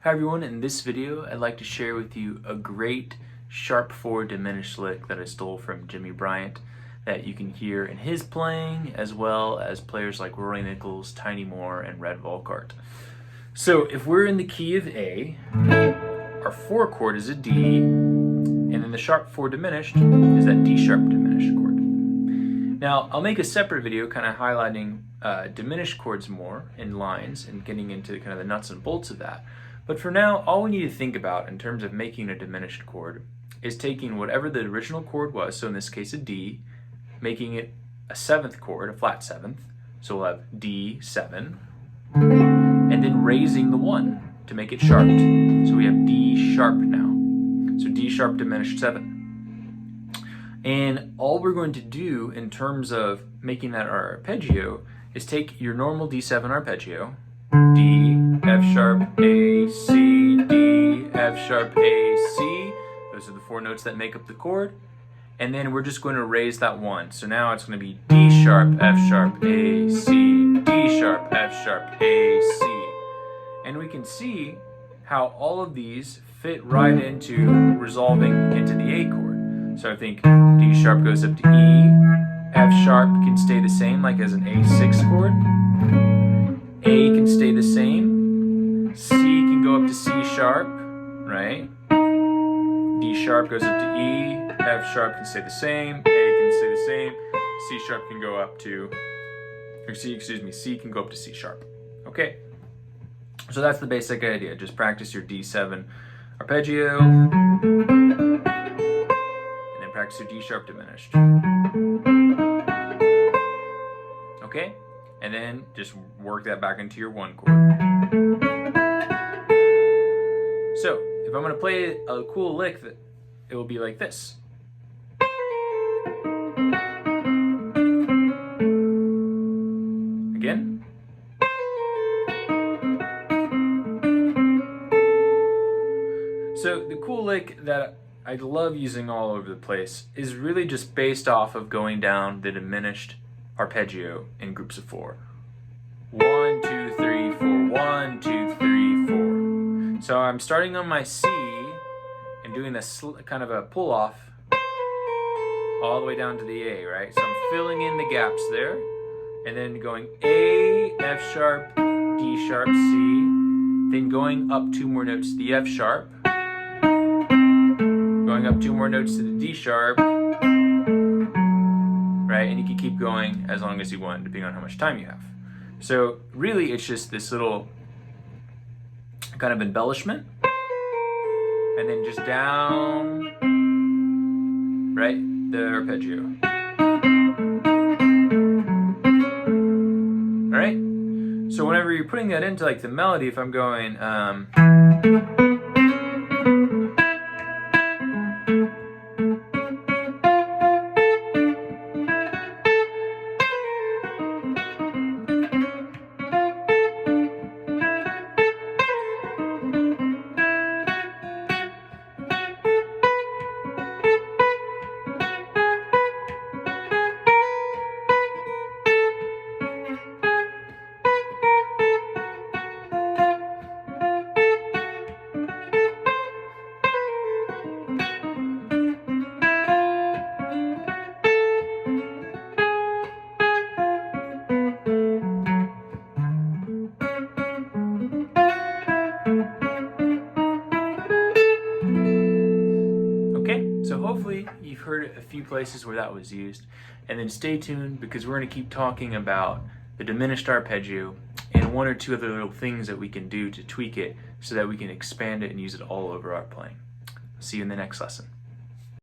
Hi everyone, in this video I'd like to share with you a great sharp 4 diminished lick that I stole from Jimmy Bryant that you can hear in his playing as well as players like Rory Nichols, Tiny Moore, and Red Volkart. So if we're in the key of A, our 4 chord is a D, and then the sharp 4 diminished is that D sharp diminished chord. Now I'll make a separate video kind of highlighting diminished chords more in lines and getting into kind of the nuts and bolts of that. But for now, all we need to think about in terms of making a diminished chord is taking whatever the original chord was, so in this case a D, making it a 7th chord, a flat 7th, so we'll have D7, and then raising the 1 to make it sharped. So we have D sharp now. So D sharp diminished 7. And all we're going to do in terms of making that our arpeggio is take your normal D7 arpeggio, D, F sharp, A, C, D, F sharp, A, C. Those are the 4 notes that make up the chord. And then we're just going to raise that 1. So now it's going to be D sharp, F sharp, A, C, D sharp, F sharp, A, C. And we can see how all of these fit right into resolving into the A chord. So I think D sharp goes up to E, F sharp can stay the same like as an A6 chord. A can stay the same, C can go up to C sharp, right? D sharp goes up to E, F sharp can stay the same, A can stay the same, C sharp can go up to, C can go up to C sharp. Okay, so that's the basic idea. Just practice your D7 arpeggio, and then practice your D sharp diminished. Okay? And then just work that back into your 1 chord. So, if I'm going to play a cool lick, it will be like this. Again. So, the cool lick that I love using all over the place is really just based off of going down the diminished arpeggio in groups of 4. 1, 2, 3, 4, 1, 2, 3, 4. So I'm starting on my C and doing this kind of a pull off all the way down to the A, right? So I'm filling in the gaps there and then going A, F sharp, D sharp, C, then going up 2 more notes to the F sharp, going up 2 more notes to the D sharp, right? And you can keep going as long as you want, depending on how much time you have. So really, it's just this little kind of embellishment, and then just down, right, the arpeggio. All right. So whenever you're putting that into like the melody, if I'm going, so hopefully you've heard a few places where that was used, and then stay tuned because we're going to keep talking about the diminished arpeggio and 1 or 2 other little things that we can do to tweak it so that we can expand it and use it all over our playing. See you in the next lesson.